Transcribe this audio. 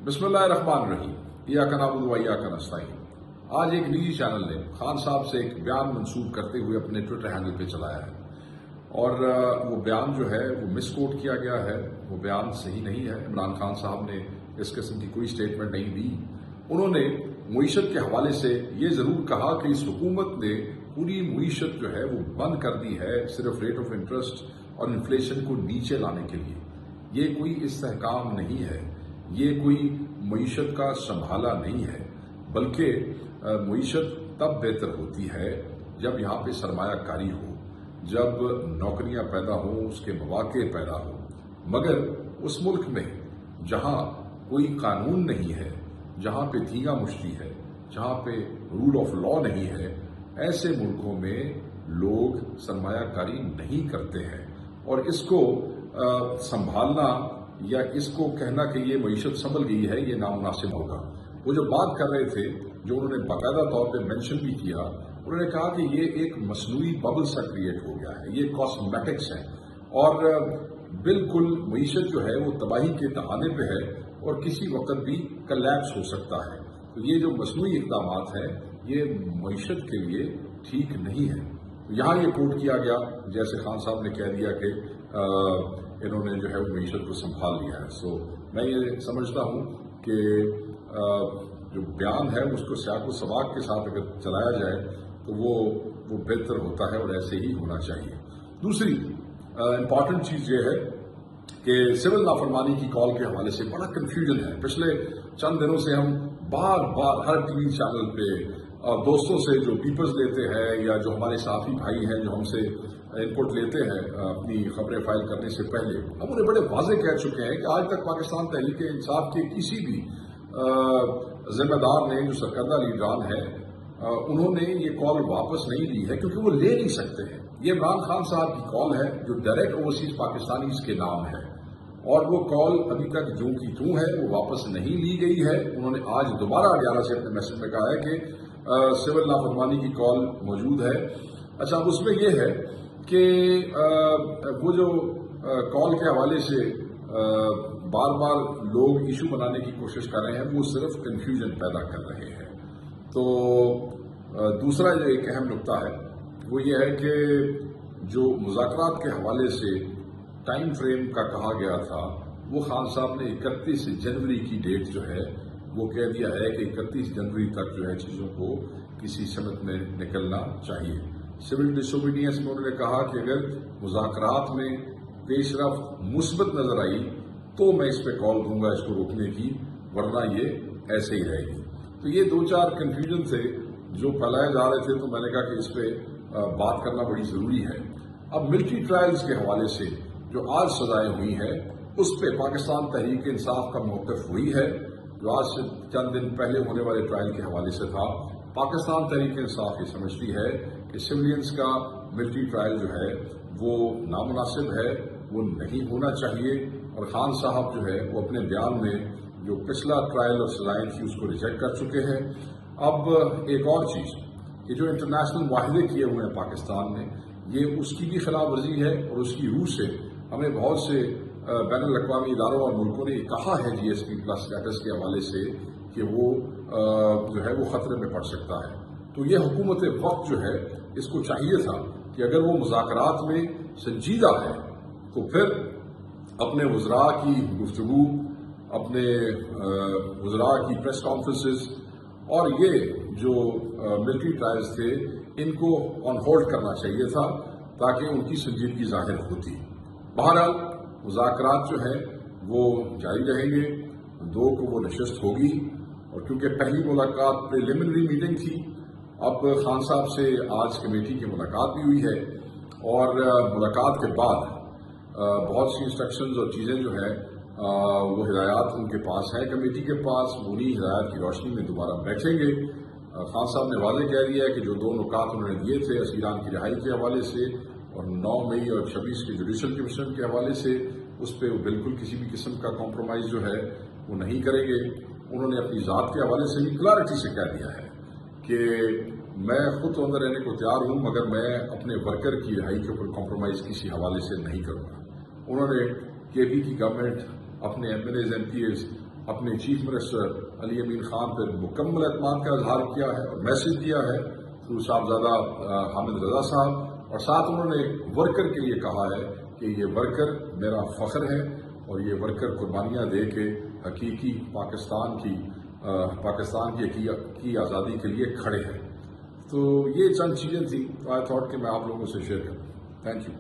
بسم اللہ الرحمن الرحیم۔ ایاک نعبد و ایاک نستعین۔ آج ایک نجی چینل نے خان صاحب سے ایک بیان منسوب کرتے ہوئے اپنے ٹویٹر ہینڈل پہ چلایا ہے، اور وہ بیان جو ہے وہ مس کوٹ کیا گیا ہے، وہ بیان صحیح نہیں ہے۔ عمران خان صاحب نے اس قسم کی کوئی سٹیٹمنٹ نہیں دی۔ انہوں نے معیشت کے حوالے سے یہ ضرور کہا کہ اس حکومت نے پوری معیشت جو ہے وہ بند کر دی ہے صرف ریٹ آف انٹرسٹ اور انفلیشن کو نیچے لانے کے لیے۔ یہ کوئی استحکام نہیں ہے، یہ کوئی معیشت کا سنبھالا نہیں ہے، بلکہ معیشت تب بہتر ہوتی ہے جب یہاں پہ سرمایہ کاری ہو، جب نوکریاں پیدا ہوں، اس کے مواقع پیدا ہوں۔ مگر اس ملک میں جہاں کوئی قانون نہیں ہے، جہاں پہ دھیگا مشتی ہے، جہاں پہ رول آف لا نہیں ہے، ایسے ملکوں میں لوگ سرمایہ کاری نہیں کرتے ہیں، اور اس کو سنبھالنا یا اس کو کہنا کہ یہ معیشت سنبھل گئی ہے، یہ نامناسب ہوگا۔ وہ جو بات کر رہے تھے، جو انہوں نے باقاعدہ طور پہ مینشن بھی کیا، انہوں نے کہا کہ یہ ایک مصنوعی ببل سا کریٹ ہو گیا ہے، یہ کاسمیٹکس ہے، اور بالکل معیشت جو ہے وہ تباہی کے دہانے پہ ہے اور کسی وقت بھی کلیپس ہو سکتا ہے۔ تو یہ جو مصنوعی اقدامات ہیں یہ معیشت کے لیے ٹھیک نہیں ہے۔ یہاں یہ کوٹ کیا گیا جیسے خان صاحب نے کہہ دیا کہ انہوں نے جو ہے وہ معیشت کو سنبھال لیا ہے۔ سو میں یہ سمجھتا ہوں کہ جو بیان ہے اس کو سیاق و سباق کے ساتھ اگر چلایا جائے تو وہ بہتر ہوتا ہے، اور ایسے ہی ہونا چاہیے۔ دوسری امپورٹنٹ چیز یہ ہے کہ سول نافرمانی کی کال کے حوالے سے بڑا کنفیوژن ہے۔ پچھلے چند دنوں سے ہم بار بار ہر ٹی وی چینل پہ دوستوں سے جو پیپرز لیتے ہیں یا جو ہمارے ساتھی بھائی ہیں جو ہم سے انپٹ لیتے ہیں اپنی خبریں فائل کرنے سے پہلے، ہم انہیں بڑے واضح کہہ چکے ہیں کہ آج تک پاکستان تحریک انصاف کے کسی بھی ذمہ دار نے، جو سرکردہ لیڈران ہیں، انہوں نے یہ کال واپس نہیں لی ہے، کیونکہ وہ لے نہیں سکتے ہیں۔ یہ عمران خان صاحب کی کال ہے جو ڈائریکٹ اوورسیز پاکستانیز کے نام ہے، اور وہ کال ابھی تک جو کی توں ہے، وہ واپس نہیں لی گئی ہے۔ انہوں نے آج دوبارہ اڈیالہ سے اپنے میسج میں کہا ہے کہ سول نافرمانی کی کال موجود ہے۔ اچھا، اب اس میں یہ ہے کہ وہ جو کال کے حوالے سے بار بار لوگ ایشو بنانے کی کوشش کر رہے ہیں، وہ صرف کنفیوژن پیدا کر رہے ہیں۔ تو دوسرا جو ایک اہم نقطہ ہے وہ یہ ہے کہ جو مذاکرات کے حوالے سے ٹائم فریم کا کہا گیا تھا، وہ خان صاحب نے 31 جنوری کی ڈیٹ جو ہے وہ کہہ دیا ہے کہ 31 جنوری تک جو ہے چیزوں کو کسی سمت میں نکلنا چاہیے۔ سول ڈس اوبیڈینس میں انہوں نے کہا کہ اگر مذاکرات میں پیش رفت مثبت نظر آئی تو میں اس پہ کال دوں گا اس کو روکنے کی، ورنہ یہ ایسے ہی رہے گی۔ تو یہ دو چار کنفیوژن تھے جو پھیلائے جا رہے تھے، تو میں نے کہا کہ اس پہ بات کرنا بڑی ضروری ہے۔ اب ملٹری ٹرائلز کے حوالے سے جو آج سزائیں ہوئی ہیں، اس پہ پاکستان تحریک انصاف کا موقف وہی ہے جو آج سے چند دن پہلے ہونے والے ٹرائل کے حوالے سے تھا۔ پاکستان تحریک انصاف یہ سمجھتی ہے کہ سویلینز کا ملٹری ٹرائل جو ہے وہ نامناسب ہے، وہ نہیں ہونا چاہیے، اور خان صاحب جو ہے وہ اپنے بیان میں جو پچھلا ٹرائل اور سزائیں تھی اس کو ریجیکٹ کر چکے ہیں۔ اب ایک اور چیز، یہ جو انٹرنیشنل معاہدے کیے ہوئے ہیں پاکستان نے، یہ اس کی بھی خلاف ورزی ہے، اور اس کی روح سے ہمیں بہت سے بین الاقوامی اداروں اور ملکوں نے کہا ہے جی ایس پی پلس اسٹیٹس کے حوالے سے کہ وہ جو ہے وہ خطرے میں پڑ سکتا ہے۔ تو یہ حکومت وقت جو ہے اس کو چاہیے تھا کہ اگر وہ مذاکرات میں سنجیدہ ہے تو پھر اپنے وزراء کی گفتگو، اپنے وزراء کی پریس کانفرنسز، اور یہ جو ملٹری ٹرائلز تھے ان کو آن ہولڈ کرنا چاہیے تھا تاکہ ان کی سنجیدگی ظاہر ہوتی۔ بہرحال مذاکرات جو ہیں وہ جاری رہیں گے، 2 کو وہ نشست ہوگی، اور کیونکہ پہلی ملاقات پریلیمنری میٹنگ تھی، اب خان صاحب سے آج کمیٹی کی ملاقات بھی ہوئی ہے، اور ملاقات کے بعد بہت سی انسٹرکشنز اور چیزیں جو ہیں وہ ہدایات ان کے پاس ہیں، کمیٹی کے پاس، انہی ہدایات کی روشنی میں دوبارہ بیٹھیں گے۔ خان صاحب نے واضح کہہ دیا ہے کہ جو 2 نکات انہوں نے دیے تھے اسیران کی رہائی کے حوالے سے اور 9 مئی اور 26 کے جوڈیشل کمیشن کے حوالے سے، اس پہ وہ بالکل کسی بھی قسم کا کمپرومائز جو ہے وہ نہیں کریں گے۔ انہوں نے اپنی ذات کے حوالے سے بھی کلیئرٹی سے کہہ دیا ہے کہ میں خود تو اندر رہنے کو تیار ہوں، مگر میں اپنے ورکر کی رہائی کے اوپر کمپرومائز کسی حوالے سے نہیں کروں گا۔ انہوں نے کے پی کی گورنمنٹ، اپنے M L As, M P As اپنے چیف منسٹر علی امین خان پر مکمل اعتماد کا اظہار کیا ہے اور میسج دیا ہے تھرو صاحبزادہ حامد رضا صاحب، اور ساتھ انہوں نے ورکر کے لیے کہا ہے کہ یہ ورکر میرا فخر ہے اور یہ ورکر قربانیاں دے کے حقیقی پاکستان کی آزادی کے لیے کھڑے ہیں۔ تو یہ چند چیزیں تھیں، تو آئی تھاٹ کہ میں آپ لوگوں سے شیئر کروں۔ Thank you.